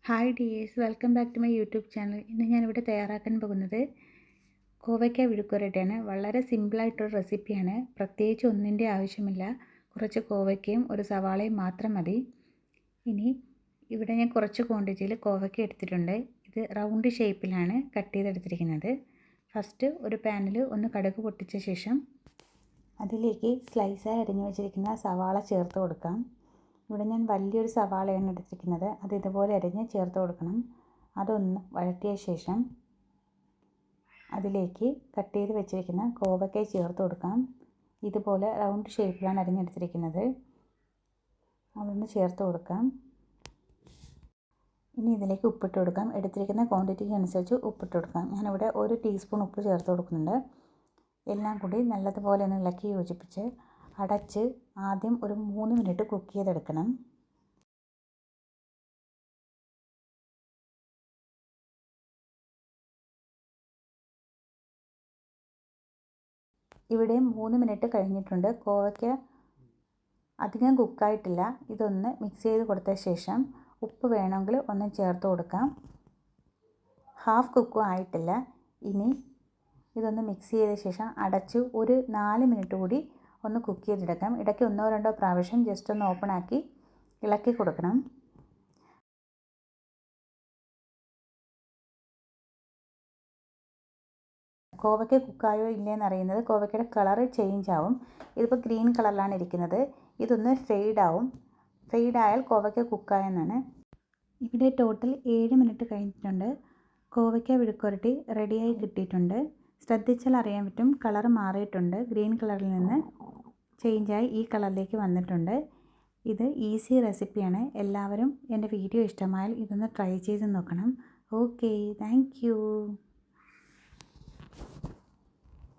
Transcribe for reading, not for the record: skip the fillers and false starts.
Hi dears, welcome back to my YouTube channel. ഇന്ന് ഞാനിവിടെ തയ്യാറാക്കാൻ പോകുന്നത് കോവയ്ക്ക വിഴുക്കുവരട്ടിയാണ്. വളരെ സിമ്പിളായിട്ടൊരു റെസിപ്പിയാണ്. പ്രത്യേകിച്ച് ഒന്നിൻ്റെ ആവശ്യമില്ല. കുറച്ച് കോവയ്ക്കയും ഒരു സവാളയും മാത്രം മതി. ഇനി ഇവിടെ ഞാൻ കുറച്ച് ക്വാണ്ടിറ്റിയിൽ കോവയ്ക്ക എടുത്തിട്ടുണ്ട്. ഇത് റൗണ്ട് ഷേപ്പിലാണ് കട്ട് ചെയ്തെടുത്തിരിക്കുന്നത്. ഫസ്റ്റ് ഒരു പാനിൽ ഒന്ന് കടുക് പൊട്ടിച്ച ശേഷം അതിലേക്ക് സ്ലൈസായി അരിഞ്ഞു വെച്ചിരിക്കുന്ന സവാള ചേർത്ത് കൊടുക്കാം. ഇവിടെ ഞാൻ വലിയൊരു സവാളയാണ് എടുത്തിരിക്കുന്നത്. അത് ഇതുപോലെ അരിഞ്ഞ് ചേർത്ത് കൊടുക്കണം. അതൊന്ന് വഴറ്റിയ ശേഷം അതിലേക്ക് കട്ട് ചെയ്ത് വെച്ചിരിക്കുന്ന കോവയ്ക്ക ചേർത്ത് കൊടുക്കാം. ഇതുപോലെ റൗണ്ട് ഷേപ്പിലാണ് അരിഞ്ഞെടുത്തിരിക്കുന്നത്. അതൊന്ന് ചേർത്ത് കൊടുക്കാം. ഇനി ഇതിലേക്ക് ഉപ്പിട്ട് കൊടുക്കാം. എടുത്തിരിക്കുന്ന ക്വാണ്ടിറ്റിക്ക് അനുസരിച്ച് ഉപ്പിട്ട് കൊടുക്കാം. ഞാനിവിടെ 1 ടീസ്പൂൺ ഉപ്പ് ചേർത്ത് കൊടുക്കുന്നുണ്ട്. എല്ലാം കൂടി നല്ലതുപോലെ ഒന്ന് ഇളക്കി യോജിപ്പിച്ച് അടച്ച് ആദ്യം ഒരു 3 മിനിറ്റ് കുക്ക് ചെയ്തെടുക്കണം. ഇവിടെ 3 മിനിറ്റ് കഴിഞ്ഞിട്ടുണ്ട്. കോവയ്ക്ക അധികം കുക്കായിട്ടില്ല. ഇതൊന്ന് മിക്സ് ചെയ്ത് കൊടുത്ത ശേഷം ഉപ്പ് വേണമെങ്കിൽ ഒന്ന് ചേർത്ത് കൊടുക്കാം. ഹാഫ് കുക്കും ആയിട്ടില്ല. ഇനി ഇതൊന്ന് മിക്സ് ചെയ്ത ശേഷം അടച്ച് ഒരു 4 മിനിറ്റ് കൂടി ഒന്ന് കുക്ക് ചെയ്തെടുക്കാം. ഇടയ്ക്ക് 1-2 പ്രാവശ്യം ജസ്റ്റ് ഒന്ന് ഓപ്പൺ ആക്കി ഇളക്കി കൊടുക്കണം. കോവയ്ക്ക കുക്കായോ ഇല്ലയെന്ന് അറിയുന്നത് കോവയ്ക്കയുടെ കളറ് ചേഞ്ച് ആവും. ഇതിപ്പോൾ ഗ്രീൻ കളറിലാണ് ഇരിക്കുന്നത്. ഇതൊന്ന് ഫെയ്ഡായാൽ കോവയ്ക്ക കുക്കായെന്നാണ്. ഇവിടെ ടോട്ടൽ 7 മിനിറ്റ് കഴിഞ്ഞിട്ടുണ്ട്. കോവയ്ക്ക വിഴുക്കുവരട്ടി റെഡിയായി കിട്ടിയിട്ടുണ്ട്. ശ്രദ്ധിച്ചാൽ അറിയാൻ പറ്റും, കളർ മാറിയിട്ടുണ്ട്. ഗ്രീൻ കളറിൽ നിന്ന് ചേഞ്ചായി ഈ കളറിലേക്ക് വന്നിട്ടുണ്ട്. ഇത് ഈസി റെസിപ്പിയാണ്. എല്ലാവരും എൻ്റെ വീഡിയോ ഇഷ്ടമായാൽ ഇതൊന്ന് ട്രൈ ചെയ്ത് നോക്കണം. Okay, thank you.